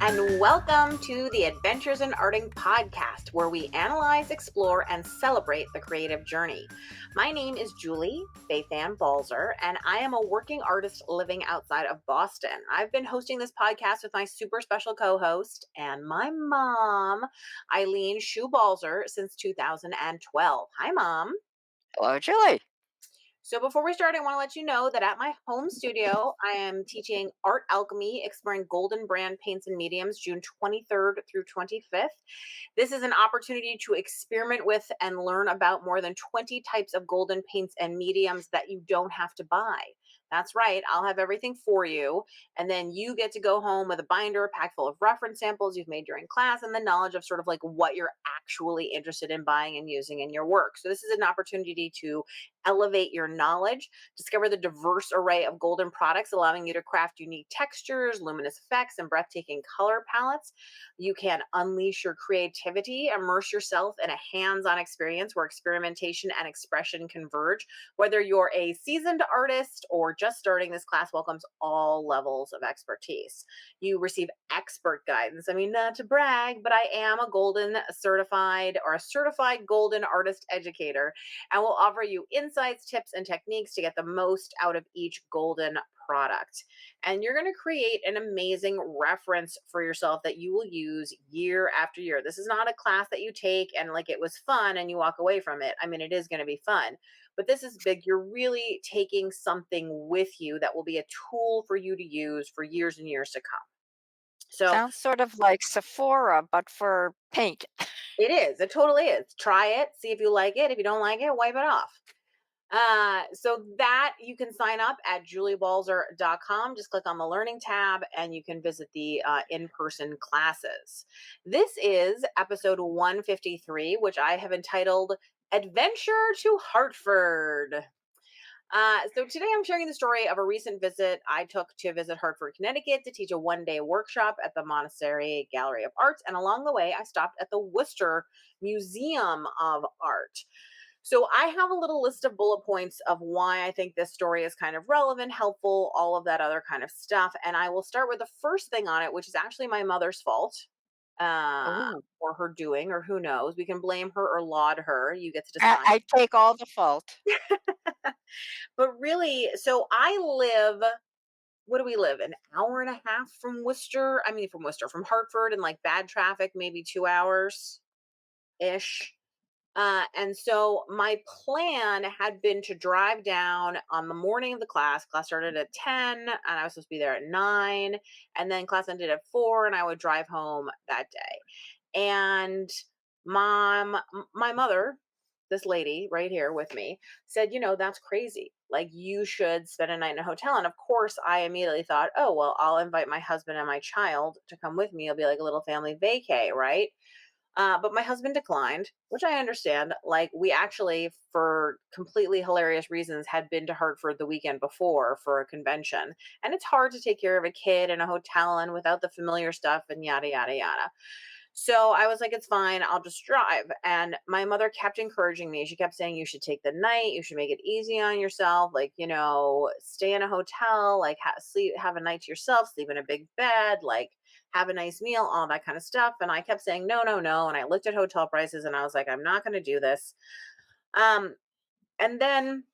and welcome to the Adventures in Arting podcast, where we analyze, explore, and celebrate the creative journey. My name is Julie Fei-Fan Balzer, and I am a working artist living outside of Boston. I've been hosting this podcast with my super special co-host and my mom, Eileen Shu Balzer, since 2012. Hi, Mom. Hello, Julie. So before we start, I want to let you know that at my home studio, I am teaching art alchemy, exploring golden brand paints and mediums, June 23rd through 25th. This is an opportunity to experiment with and learn about more than 20 types of golden paints and mediums that you don't have to buy. That's right. I'll have everything for you. And then you get to go home with a binder packed full of reference samples you've made during class and the knowledge of sort of like what you're actually interested in buying and using in your work. So this is an opportunity to elevate your knowledge, discover the diverse array of golden products, allowing you to craft unique textures, luminous effects, and breathtaking color palettes. You can unleash your creativity, immerse yourself in a hands-on experience where experimentation and expression converge. Whether you're a seasoned artist or just starting, this class welcomes all levels of expertise. You receive expert guidance. I mean, not to brag, but I am a certified golden artist educator, and will offer you insights, tips, and techniques to get the most out of each golden product. And you're going to create an amazing reference for yourself that you will use year after year. This is not a class that you take and like it was fun and you walk away from it. I mean, it is going to be fun, but this is big. You're really taking something with you that will be a tool for you to use for years and years to come. So Sounds sort of like Sephora, but for paint. it is. It totally is. Try it. See if you like it. If you don't like it, wipe it off. So that you can sign up at juliebalzer.com. Just click on the learning tab and you can visit the in-person classes. This is episode 153, which I have entitled Adventure to Hartford. So today I'm sharing the story of a recent visit I took to visit Hartford, Connecticut to teach a one-day workshop at the Monastery Gallery of Art. And along the way, I stopped at the Worcester Museum of Art. So I have a little list of bullet points of why I think this story is kind of relevant, helpful, all of that other kind of stuff. And I will start with the first thing on it, which is actually my mother's fault. Oh, or her doing, or who knows. We can blame her or laud her. You get to I, decide. I take all the fault. But really, so I live, what do we live? An hour and a half from Worcester. I mean, from Worcester, from Hartford, and like bad traffic, maybe 2 hours ish. And so my plan had been to drive down on the morning of the class. Class started at 10 and I was supposed to be there at 9. And then class ended at 4 and I would drive home that day. And my mother, this lady right here with me, said, that's crazy. Like, you should spend a night in a hotel. And of course, I immediately thought, oh, well, I'll invite my husband and my child to come with me. It'll be like a little family vacay, right? But my husband declined, which I understand. Like, we actually, for completely hilarious reasons, had been to Hartford the weekend before for a convention. And it's hard to take care of a kid in a hotel and without the familiar stuff and yada, yada, yada. So I was like, it's fine. I'll just drive. And my mother kept encouraging me. She kept saying, you should take the night. You should make it easy on yourself. Like, stay in a hotel, like sleep, have a night to yourself, sleep in a big bed, like have a nice meal, all that kind of stuff. And I kept saying, no, no, no. And I looked at hotel prices and I was like, I'm not going to do this. Um, and then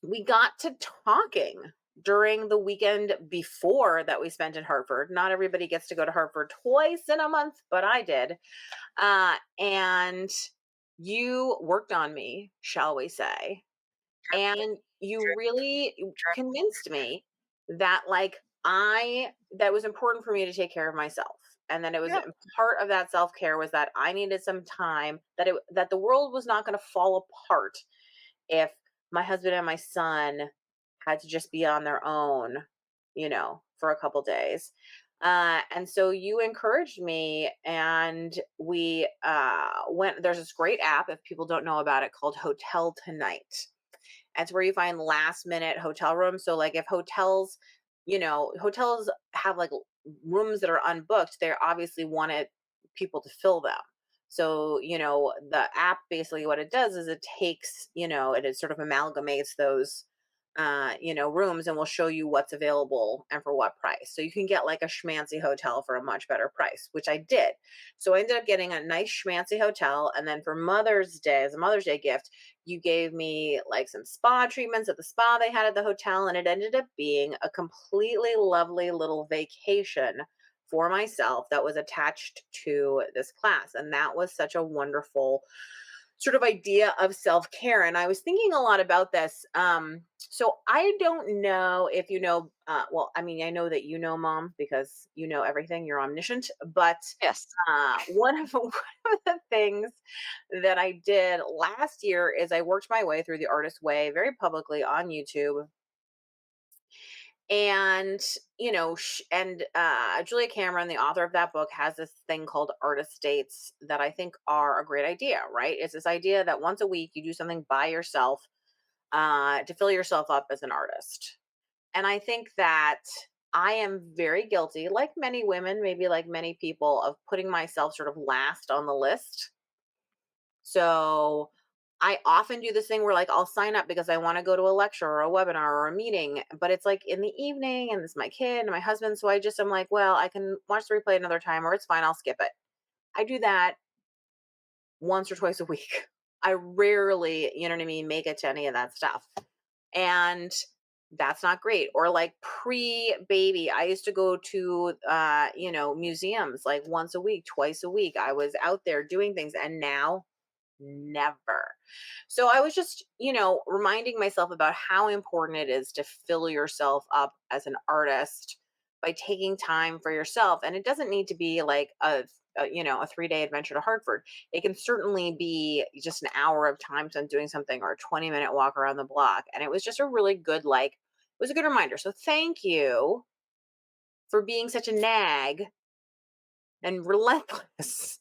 we got to talking during the weekend before that we spent in Hartford. Not everybody gets to go to Hartford twice in a month, but I did. And you worked on me, shall we say. And you really convinced me that that was important for me to take care of myself. And then it was Yeah. part of that self-care was that I needed some time, that the world was not going to fall apart if my husband and my son had to just be on their own, for a couple days. And so you encouraged me, and we went. There's this great app, if people don't know about it, called Hotel Tonight. It's where you find last minute hotel rooms. So, like, if hotels have like rooms that are unbooked, they obviously wanted people to fill them. So, the app basically what it does is it takes, it sort of amalgamates those rooms, and we'll show you what's available and for what price. So you can get like a schmancy hotel for a much better price, which I did. So I ended up getting a nice schmancy hotel. And then for Mother's Day, as a Mother's Day gift, you gave me like some spa treatments at the spa they had at the hotel. And it ended up being a completely lovely little vacation for myself that was attached to this class. And that was such a wonderful sort of idea of self-care, and I was thinking a lot about this. So I don't know if you know, well, I mean, I know that you know, Mom, because you know everything, you're omniscient. But Yes. one of one of the things that I did last year is I worked my way through the artist way very publicly on YouTube. And Julia Cameron, the author of that book, has this thing called artist dates that I think are a great idea, right? It's this idea that once a week you do something by yourself, to fill yourself up as an artist. And I think that I am very guilty, like many women, maybe like many people, of putting myself sort of last on the list. So I often do this thing where like I'll sign up because I want to go to a lecture or a webinar or a meeting, but it's like in the evening and it's my kid and my husband. So I just am like, well, I can watch the replay another time, or it's fine, I'll skip it. I do that once or twice a week. I rarely, you know what I mean, make it to any of that stuff. And that's not great. Or like pre-baby, I used to go to museums like once a week, twice a week. I was out there doing things, and now never. So I was just, reminding myself about how important it is to fill yourself up as an artist by taking time for yourself. And it doesn't need to be like a 3-day adventure to Hartford. It can certainly be just an hour of time spent doing something, or a 20-minute walk around the block. And it was just a really good, like, it was a good reminder. So thank you for being such a nag and relentless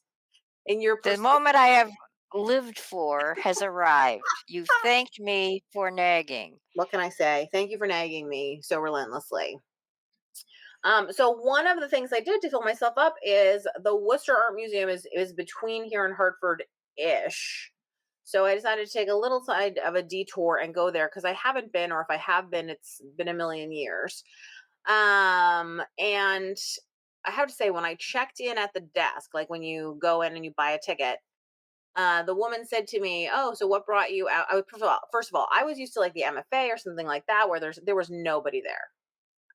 in your The pursuit. moment I have lived for has arrived. You thanked me for nagging. What can I say? Thank you for nagging me so relentlessly. So one of the things I did to fill myself up is the Worcester Art Museum is between here and Hartford ish. So I decided to take a little side of a detour and go there because I haven't been, or if I have been, it's been a million years. And I have to say, when I checked in at the desk, like when you go in and you buy a ticket, the woman said to me, "Oh, so what brought you out?" First of all, I was used to like the MFA or something like that, where there was nobody there.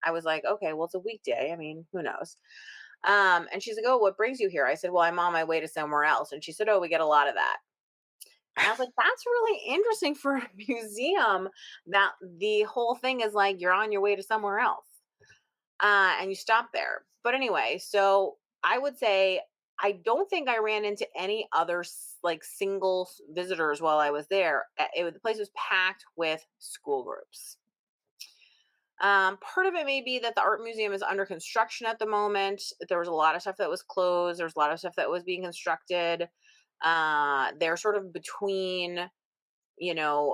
I was like, okay, well, it's a weekday. I mean, who knows? And she's like, "Oh, what brings you here?" I said, "Well, I'm on my way to somewhere else." And she said, "Oh, we get a lot of that." And I was like, "That's really interesting for a museum, that the whole thing is like you're on your way to somewhere else, and you stop there." But anyway, so I would say I don't think I ran into any other like single visitors while I was there. The place was packed with school groups. Part of it may be that the art museum is under construction at the moment. There was a lot of stuff that was closed. There's a lot of stuff that was being constructed. They're sort of between,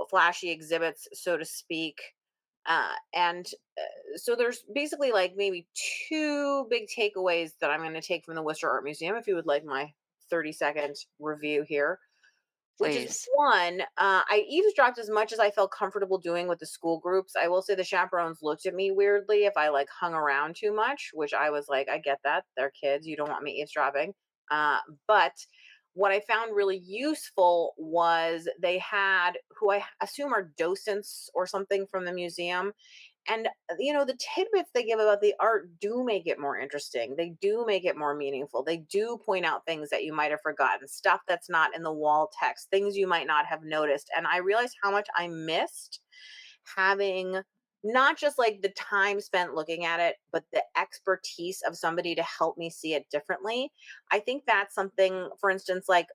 flashy exhibits, so to speak. And So there's basically like maybe two big takeaways that I'm going to take from the Worcester Art Museum. If you would like my 30-second review here, which is Please. one, I eavesdropped as much as I felt comfortable doing with the school groups. I will say the chaperones looked at me weirdly if I like hung around too much, which I was like, I get that. They're kids. You don't want me eavesdropping. But what I found really useful was they had, who I assume are docents or something from the museum, and the tidbits they give about the art do make it more interesting. They do make it more meaningful. They do point out things that you might have forgotten, stuff that's not in the wall text, things you might not have noticed. And I realized how much I missed having not just like the time spent looking at it, but the expertise of somebody to help me see it differently. I think that's something, for instance, like,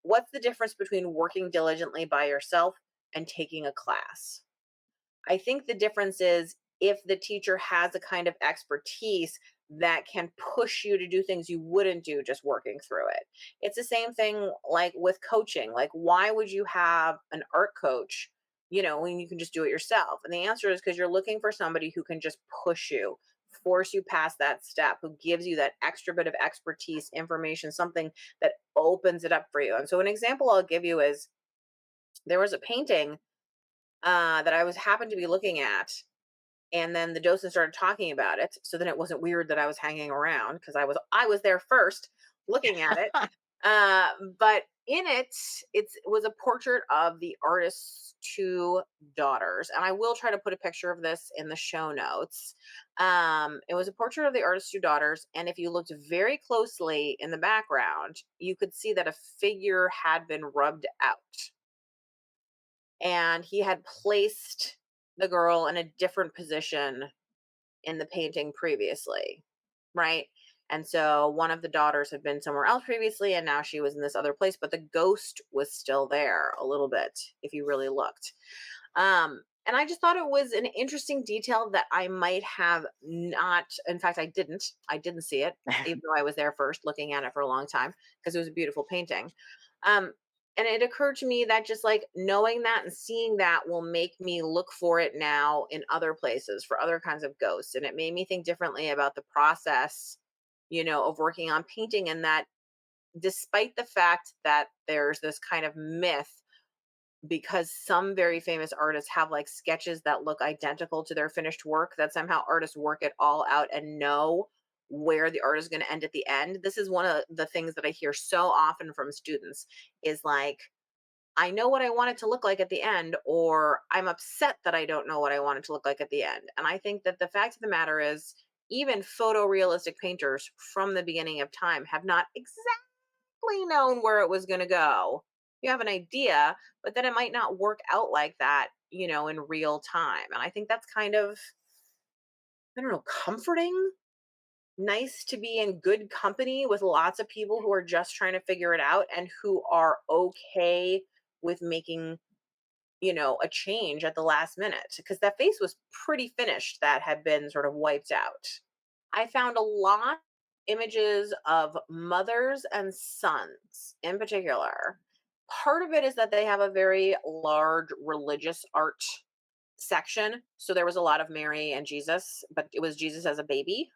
what's the difference between working diligently by yourself and taking a class? I think the difference is if the teacher has a kind of expertise that can push you to do things you wouldn't do just working through it. It's the same thing like with coaching. Like, why would you have an art coach, when you can just do it yourself? And the answer is because you're looking for somebody who can just push you, force you past that step, who gives you that extra bit of expertise, information, something that opens it up for you. And so, an example I'll give you is there was a painting that I was happened to be looking at, and then the docent started talking about it. So then it wasn't weird that I was hanging around because I was there first looking at it. Uh, but in it, it was a portrait of the artist's two daughters, and I will try to put a picture of this in the show notes. It was a portrait of the artist's two daughters, and if you looked very closely in the background, you could see that a figure had been rubbed out, and he had placed the girl in a different position in the painting previously, right? And so one of the daughters had been somewhere else previously, and now she was in this other place, but the ghost was still there a little bit if you really looked. And I just thought it was an interesting detail that I might have not, in fact, I didn't see it, even though I was there first looking at it for a long time because it was a beautiful painting. Um, and it occurred to me that just like knowing that and seeing that will make me look for it now in other places for other kinds of ghosts. And it made me think differently about the process, of working on painting. And that despite the fact that there's this kind of myth, because some very famous artists have like sketches that look identical to their finished work, that somehow artists work it all out and know where the art is going to end at the end. This is one of the things that I hear so often from students is like, I know what I want it to look like at the end, or I'm upset that I don't know what I want it to look like at the end. And I think that the fact of the matter is, even photorealistic painters from the beginning of time have not exactly known where it was going to go. You have an idea, but then it might not work out like that, in real time. And I think that's kind of, I don't know, comforting, nice to be in good company with lots of people who are just trying to figure it out and who are okay with making, a change at the last minute, because that face was pretty finished that had been sort of wiped out. I found a lot images of mothers and sons in particular. Part of it is that they have a very large religious art section. So there was a lot of Mary and Jesus, but it was Jesus as a baby.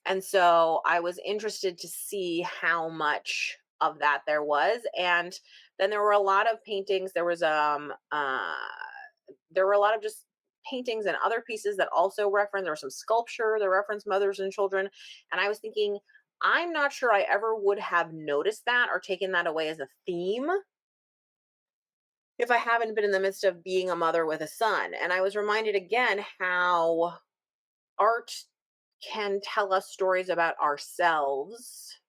And so I was interested to see how much of that there was. And then there were a lot of paintings. There were a lot of just paintings and other pieces that also reference, there was some sculpture that reference mothers and children. And I was thinking, I'm not sure I ever would have noticed that or taken that away as a theme if I haven't been in the midst of being a mother with a son. And I was reminded again how art can tell us stories about ourselves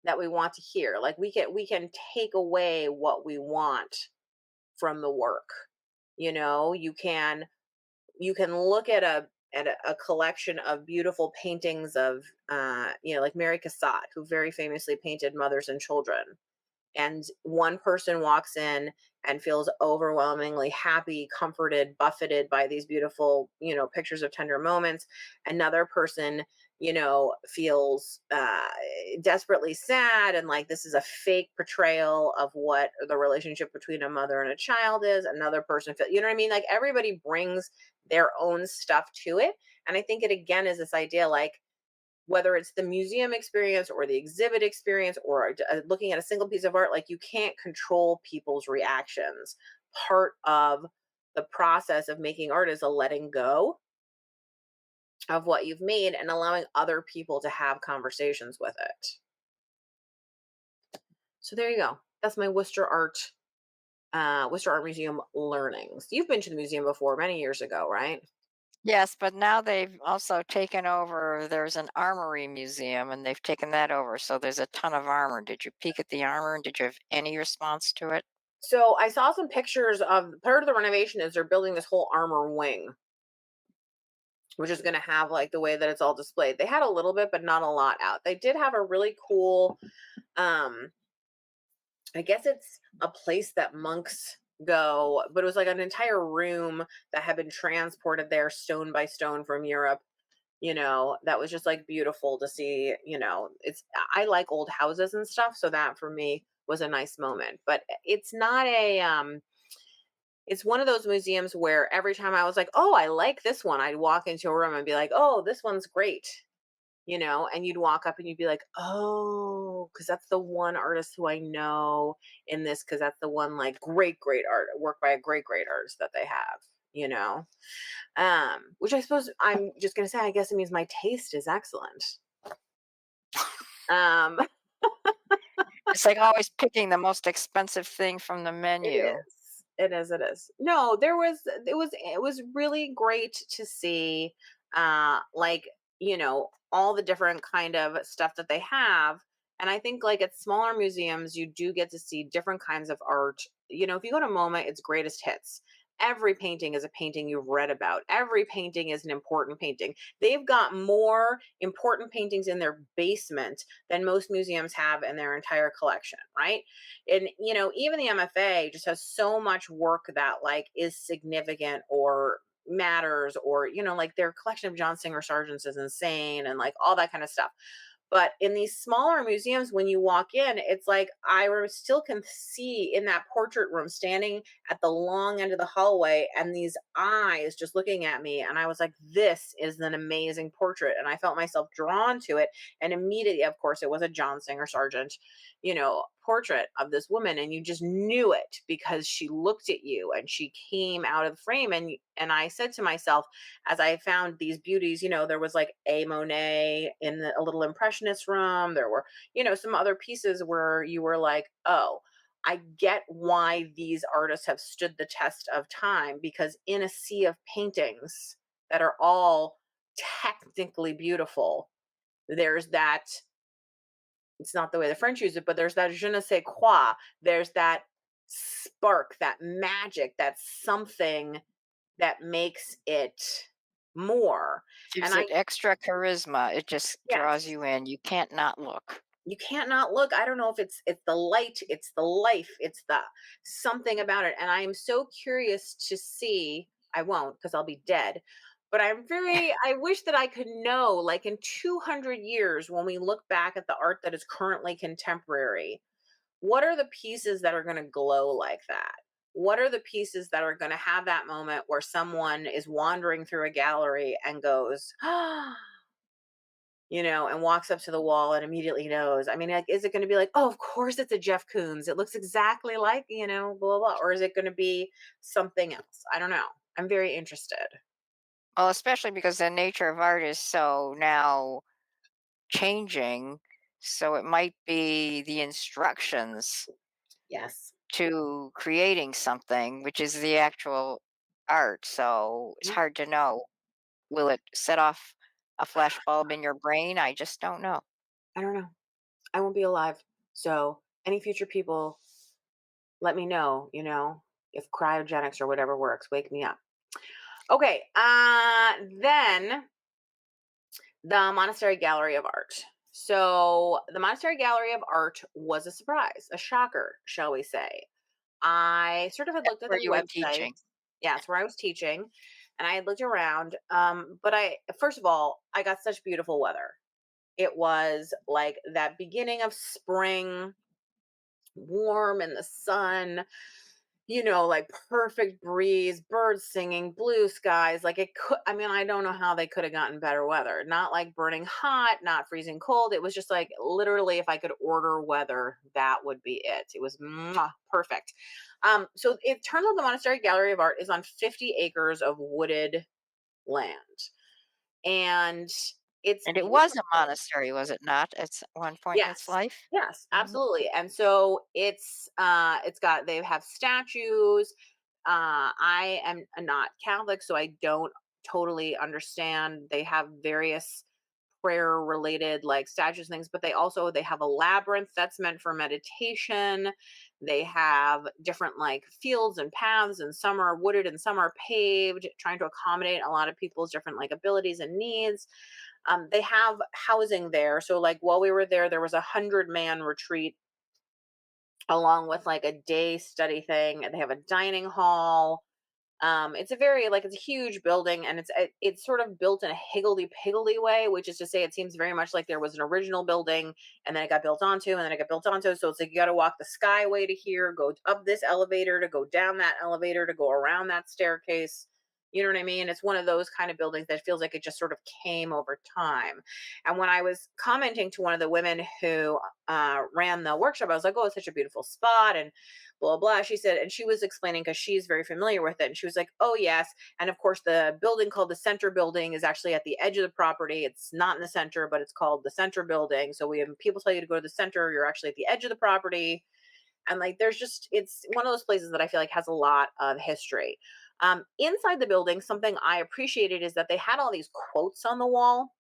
that we want to hear. Like we can take away what we want from the work. You can look at a collection of beautiful paintings of like Mary Cassatt, who very famously painted mothers and children, and one person walks in and feels overwhelmingly happy, comforted, buffeted by these beautiful, pictures of tender moments. Another person, feels desperately sad, and like this is a fake portrayal of what the relationship between a mother and a child is. Another person feel, you know what I mean? Like everybody brings their own stuff to it. And I think it again is this idea like, whether it's the museum experience or the exhibit experience or looking at a single piece of art, like you can't control people's reactions. Part of the process of making art is a letting go of what you've made and allowing other people to have conversations with it. So there you go. That's my Worcester Art Museum learnings. You've been to the museum before many years ago, right? Yes, but now they've also taken over, there's an armory museum, and they've taken that over, so there's a ton of armor. Did you peek at the armor, and did you have any response to it? So I saw some pictures of part of the renovation is they're building this whole armor wing, which is going to have like the way that it's all displayed. They had a little bit, but not a lot out. They did have a really cool, um, I guess it's a place that monks go, but it was like an entire room that had been transported there stone by stone from Europe. That was just like beautiful to see. I like old houses and stuff. So that for me was a nice moment, but it's not it's one of those museums where every time I was like, oh, I like this one, I'd walk into a room and be like, oh, this one's great. and you'd walk up and you'd be like, oh, because that's the one artist who I know in this, because that's the one like great art work by a great artist that they have, you know. Which I suppose I'm just gonna say, I guess it means my taste is excellent. Um, It's like always picking the most expensive thing from the it menu. is. It is, it is. No, it was really great to see like, all the different kind of stuff that they have. And I think like at smaller museums you do get to see different kinds of art. If you go to MoMA, it's greatest hits. Every painting is a painting you've read about. Every painting is an important painting. They've got more important paintings in their basement than most museums have in their entire collection, right? And even the MFA just has so much work that like is significant or matters, or like their collection of John Singer Sargents is insane, and like all that kind of stuff. But in these smaller museums, when you walk in, it's like still can see in that portrait room standing at the long end of the hallway and these eyes just looking at me. And I was like, this is an amazing portrait. And I felt myself drawn to it. And immediately, of course, it was a John Singer Sargent, portrait of this woman. And you just knew it because she looked at you and she came out of the frame. And I said to myself, as I found these beauties, there was like a Monet in a little impressionist room. There were, some other pieces where you were like, oh, I get why these artists have stood the test of time, because in a sea of paintings that are all technically beautiful, there's that, it's not the way the French use it, but there's that je ne sais quoi. There's that spark, that magic, that something that makes it more. And Gives I it extra charisma. It just draws yes, you in. You can't not look. you can't not look. I don't know if it's the light, it's the life, it's the something about it. And I am so curious to see. I won't, because I'll be dead. But I wish that I could know, like in 200 years, when we look back at the art that is currently contemporary, what are the pieces that are going to glow like that? What are the pieces that are going to have that moment where someone is wandering through a gallery and goes, and walks up to the wall and immediately knows? I mean, like, is it going to be like, oh, of course it's a Jeff Koons. It looks exactly like, blah, blah, blah. Or is it going to be something else? I don't know. I'm very interested. Well, especially because the nature of art is so now changing. So it might be the instructions Yes. to creating something, which is the actual art. So it's Yeah. hard to know. Will it set off a flash bulb in your brain? I just don't know. I don't know. I won't be alive. So, any future people, let me know, if cryogenics or whatever works. Wake me up. Okay, then the Monastery Gallery of Art. So the Monastery Gallery of Art was a surprise, a shocker, shall we say. I sort of had That's looked at where their you were website. teaching. Yeah, it's where I was teaching, and I had looked around. But first of all, I got such beautiful weather. It was like that beginning of spring, warm in the sun, like perfect breeze, birds singing, blue skies. Like it could, I mean, I don't know how they could have gotten better weather. Not like burning hot, not freezing cold. It was just like literally, if I could order weather, that would be it. It was mwah, perfect. So it turns out the Monastery Gallery of Art is on 50 acres of wooded land. And it's And it was a beautiful. monastery, was it not, at one point in its Yes. life? Yes, Mhm. absolutely. And so they have statues. I am not Catholic, so I don't totally understand. They have various prayer related like statues and things, but they have a labyrinth that's meant for meditation. They have different like fields and paths, and some are wooded and some are paved, trying to accommodate a lot of people's different like abilities and needs. They have housing there. So like while we were there was 100-man retreat along with like a day study thing. And they have a dining hall. It's a very like it's a huge building, and it's sort of built in a higgledy piggledy way, which is to say it seems very much like there was an original building and then it got built onto, and then it got built onto. So it's like you got to walk the skyway to here, go up this elevator to go down that elevator to go around that staircase. You know what I mean? It's one of those kind of buildings that feels like it just sort of came over time. And when I was commenting to one of the women who ran the workshop, I was like, "Oh, it's such a beautiful spot," and blah blah. She said, and she was explaining because she's very familiar with it, and she was like, "Oh yes," and of course the building called the Center Building is actually at the edge of the property. It's not in the center, but it's called the Center Building. So we have people tell you to go to the center, you're actually at the edge of the property, and like there's just it's one of those places that I feel like has a lot of history. Inside the building, something I appreciated is that they had all these quotes on the wall.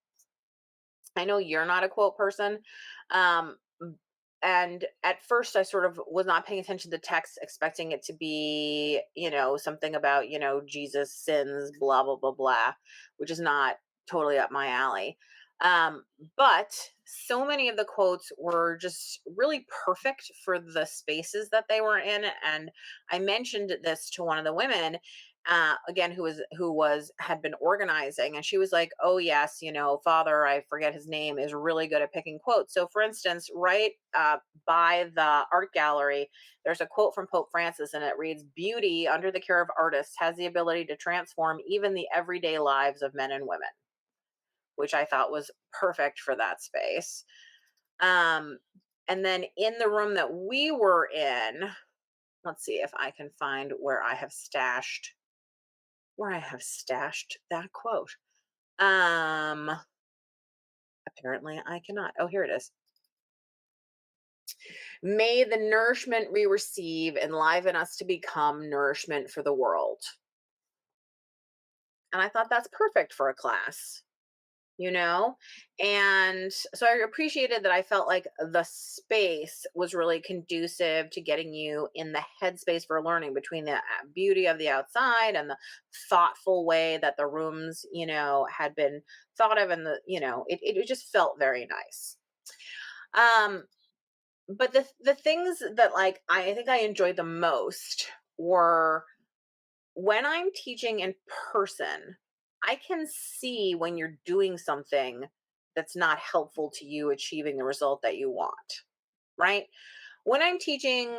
I know you're not a quote person. Um, and at first, I sort of was not paying attention to the text, expecting it to be, something about, Jesus sins, blah, blah, blah, blah, which is not totally up my alley. Um, but so many of the quotes were just really perfect for the spaces that they were in. And I mentioned this to one of the women, again, who was had been organizing, and she was like, "Oh yes, Father, I forget his name, is really good at picking quotes." So for instance, right by the art gallery, there's a quote from Pope Francis, and it reads, "Beauty under the care of artists has the ability to transform even the everyday lives of men and women," which I thought was perfect for that space. um and then in the room that we were in, let's see if I can find where I have stashed that quote. Um, Apparently I cannot. Oh, here it is. May the nourishment we receive enliven us to become nourishment for the world. And I thought that's perfect for a class, you know? And so I appreciated that. I felt like the space was really conducive to getting you in the headspace for learning, between the beauty of the outside and the thoughtful way that the rooms, had been thought of, and it just felt very nice. Um, but the things that like I think I enjoyed the most were when I'm teaching in person, I can see when you're doing something that's not helpful to you achieving the result that you want, right? When I'm teaching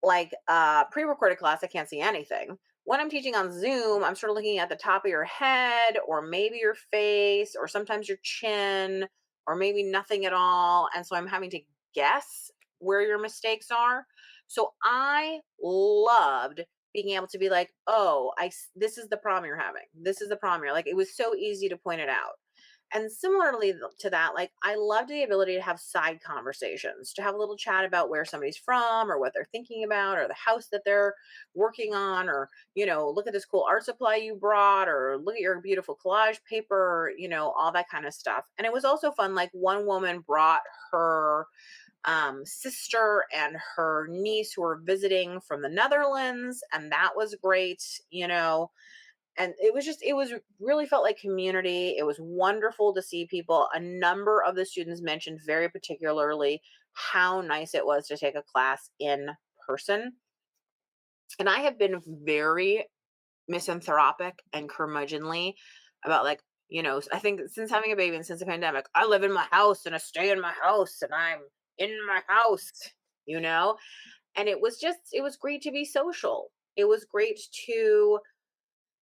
like a pre-recorded class, I can't see anything. When I'm teaching on Zoom, I'm sort of looking at the top of your head, or maybe your face, or sometimes your chin, or maybe nothing at all. And so I'm having to guess where your mistakes are. So I loved being able to be like, "Oh, this is the problem you're having. This is the problem you're like." It was so easy to point it out. And similarly to that, like I loved the ability to have side conversations, to have a little chat about where somebody's from, or what they're thinking about, or the house that they're working on, or, look at this cool art supply you brought, or look at your beautiful collage paper, all that kind of stuff. And it was also fun. Like one woman brought her sister and her niece who were visiting from the Netherlands, and that was great. And it was really felt like community. It was wonderful to see people. A number of the students mentioned very particularly how nice it was to take a class in person. And I have been very misanthropic and curmudgeonly about, like, I think since having a baby and since the pandemic, I live in my house and I stay in my house and I'm in my house, you know? And it was great to be social. It was great to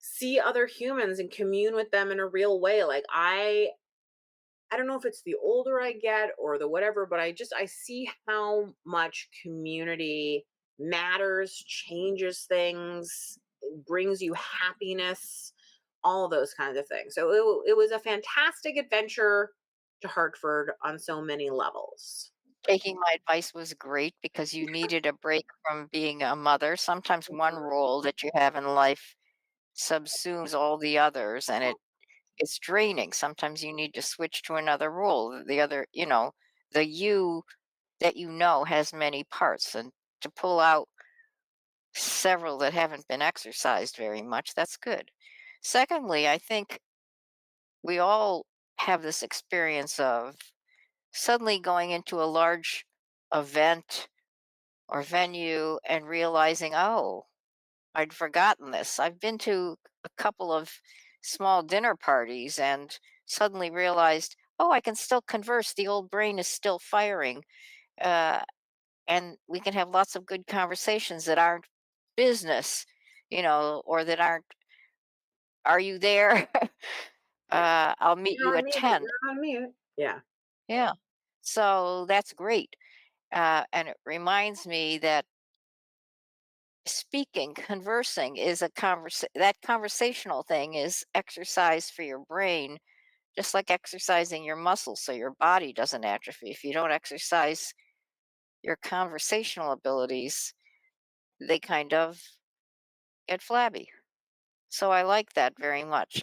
see other humans and commune with them in a real way. Like I don't know if it's the older I get or the whatever, but I see how much community matters, changes things, brings you happiness, all of those kinds of things. So it was a fantastic adventure to Hartford on so many levels. Taking my advice was great because you needed a break from being a mother. Sometimes one role that you have in life subsumes all the others, and it's draining. Sometimes you need to switch to another role. The other, the you that has many parts, and to pull out several that haven't been exercised very much, that's good. Secondly, I think we all have this experience of suddenly going into a large event or venue and realizing, oh, I'd forgotten this. I've been to a couple of small dinner parties and suddenly realized, oh, I can still converse. The old brain is still firing. Uh, and we can have lots of good conversations that aren't business, or that aren't Are you there? Yeah. I'll meet You're you on at mute. 10. You're on mute. Yeah. Yeah. So that's great. And it reminds me that speaking, conversing is that conversational thing is exercise for your brain, just like exercising your muscles so your body doesn't atrophy. If you don't exercise your conversational abilities, they kind of get flabby. So I like that very much.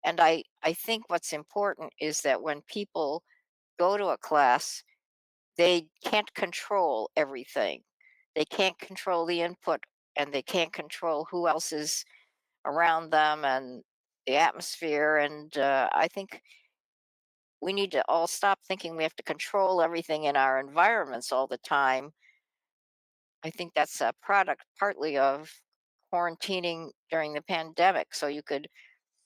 And I think what's important is that when people go to a class, they can't control everything. They can't control the input and they can't control who else is around them and the atmosphere. And I think we need to all stop thinking we have to control everything in our environments all the time. I think that's a product partly of quarantining during the pandemic. So you could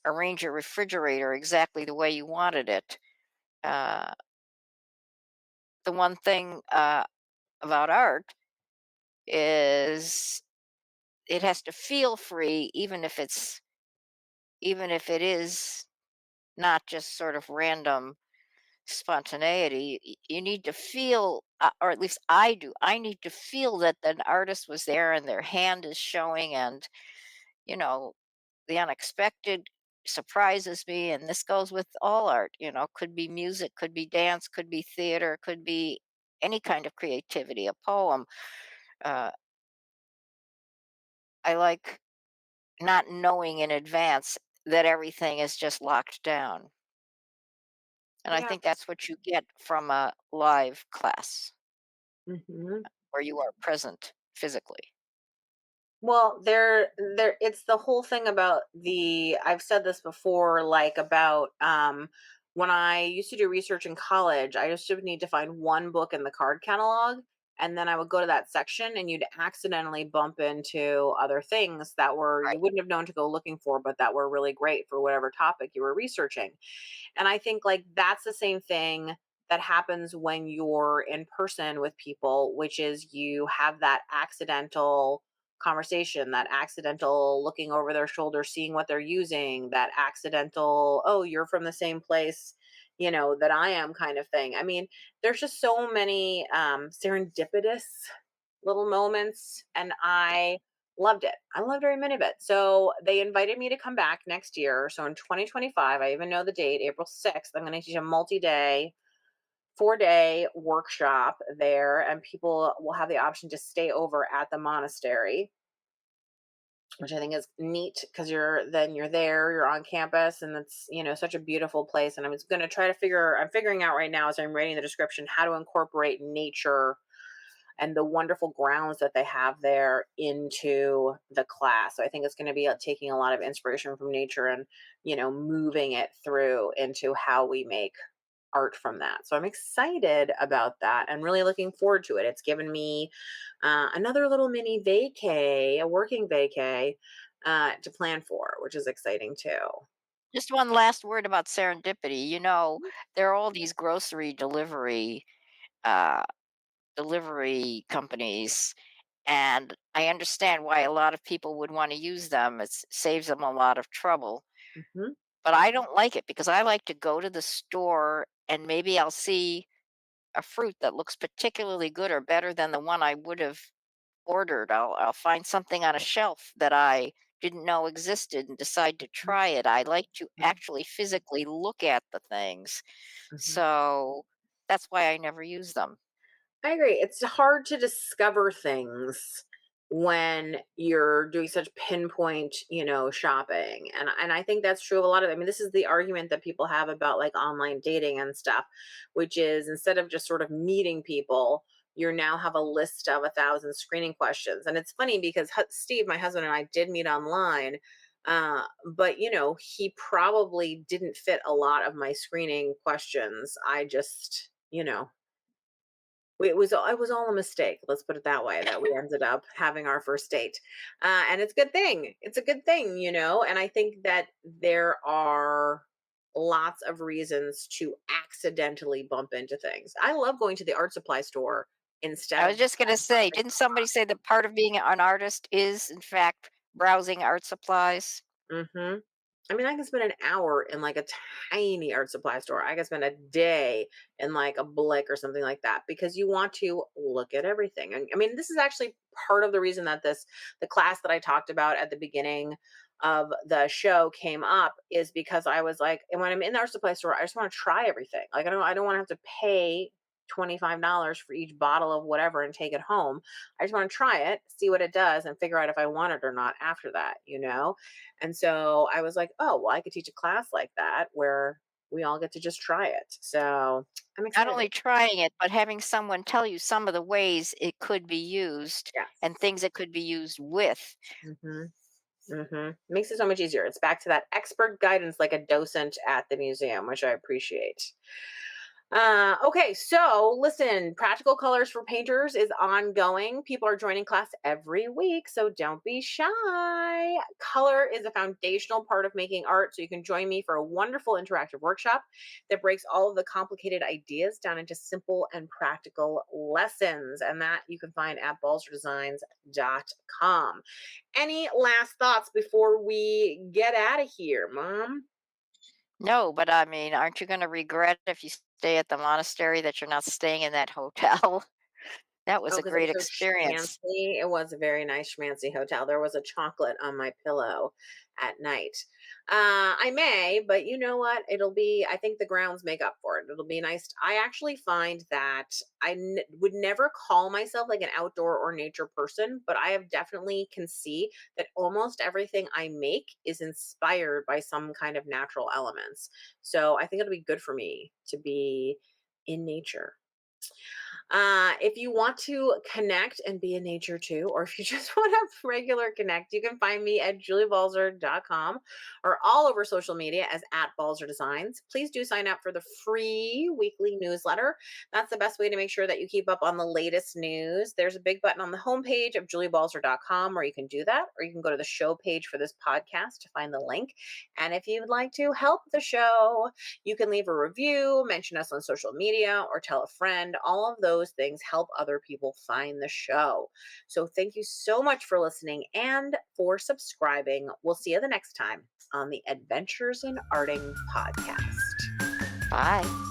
arrange your refrigerator exactly the way you wanted it. Uh, the one thing about art is it has to feel free, even if it is not just sort of random spontaneity. You need to feel, or at least I do. I need to feel that an artist was there and their hand is showing, and you know, the unexpected surprises me. And this goes with all art. Could be music, could be dance, could be theater, could be any kind of creativity, a poem. Uh, I like not knowing in advance that everything is just locked down. And I Yeah. think that's what you get from a live class Hmm. where you are present physically. Well, there it's the whole thing about I've said this before, like about when I used to do research in college, I just would need to find one book in the card catalog, and then I would go to that section and you'd accidentally bump into other things that were you Right. wouldn't have known to go looking for, but that were really great for whatever topic you were researching. And I think like that's the same thing that happens when you're in person with people, which is you have that accidental conversation, that accidental looking over their shoulder, seeing what they're using, that accidental, oh, you're from the same place, that I am kind of thing. I mean, there's just so many serendipitous little moments, and I loved it. I loved every minute of it. So they invited me to come back next year. So in 2025, I even know the date, April 6th, I'm going to teach a multi-day 4-day workshop there, and people will have the option to stay over at the monastery, which I think is neat because you're there, you're on campus, and it's such a beautiful place. And I'm figuring out right now as I'm writing the description how to incorporate nature and the wonderful grounds that they have there into the class. So I think it's going to be taking a lot of inspiration from nature and moving it through into how we make art from that. So I'm excited about that and really looking forward to it. It's given me another little mini vacay, a working vacay to plan for, which is exciting too. Just one last word about serendipity. There are all these grocery uh, delivery companies, and I understand why a lot of people would want to use them. It saves them a lot of trouble. Hmm. But I don't like it because I like to go to the store and maybe I'll see a fruit that looks particularly good or better than the one I would have ordered. I'll find something on a shelf that I didn't know existed and decide to try it. I like to actually physically look at the things. Hmm. So that's why I never use them. I agree. It's hard to discover things when you're doing such pinpoint, shopping. And I think that's true of a lot of I mean, this is the argument that people have about like online dating and stuff, which is instead of just sort of meeting people, you now have a list of 1,000 screening questions. And it's funny because Steve, my husband, and I did meet online. But he probably didn't fit a lot of my screening questions. I just, it was all a mistake, let's put it that way, that we ended up having our first date, and it's a good thing. It's a good thing, and I think that there are lots of reasons to accidentally bump into things. I love going to the art supply store instead I of was just going to say, didn't somebody say that part of being an artist is, in fact, browsing art supplies? Mm-hmm. I mean, I can spend an hour in like a tiny art supply store. I can spend a day in like a Blick or something like that because you want to look at everything. And I mean, this is actually part of the reason that the class that I talked about at the beginning of the show came up is because I was like, and when I'm in the art supply store, I just want to try everything. Like, I don't want to have to pay $25 for each bottle of whatever and take it home. I just want to try it, see what it does, and figure out if I want it or not after that, you know? And so I was like, oh, well, I could teach a class like that where we all get to just try it. So I'm Not excited. only trying it, but having someone tell you some of the ways it could be used and Yes. things it could be used with. Hmm. Makes it so much easier. It's back to that expert guidance like a docent at the museum, which I appreciate. Okay, so listen, Practical Colors for Painters is ongoing. People are joining class every week, so don't be shy. Color is a foundational part of making art, so you can join me for a wonderful interactive workshop that breaks all of the complicated ideas down into simple and practical lessons. And that you can find at balzerdesigns.com. Any last thoughts before we get out of here, Mom? No, but I mean, aren't you going to regret if you stay at the monastery that you're not staying in that hotel? That was Oh, a because it great was so experience. schmancy. It was a very nice schmancy hotel. There was a chocolate on my pillow at night. I may, but you know what? I think the grounds make up for it. It'll be nice. I actually find that would never call myself like an outdoor or nature person, but I have definitely can see that almost everything I make is inspired by some kind of natural elements. So I think it'll be good for me to be in nature. If you want to connect and be in nature too, or if you just want to regular connect, you can find me at juliebalzer.com or all over social media as at Balzer Designs. Please do sign up for the free weekly newsletter. That's the best way to make sure that you keep up on the latest news. There's a big button on the homepage of juliebalzer.com where you can do that, or you can go to the show page for this podcast to find the link. And if you'd like to help the show, you can leave a review, mention us on social media, or tell a friend. All of those things help other people find the show. So thank you so much for listening and for subscribing. We'll see you the next time on the Adventures in Arting podcast. Bye.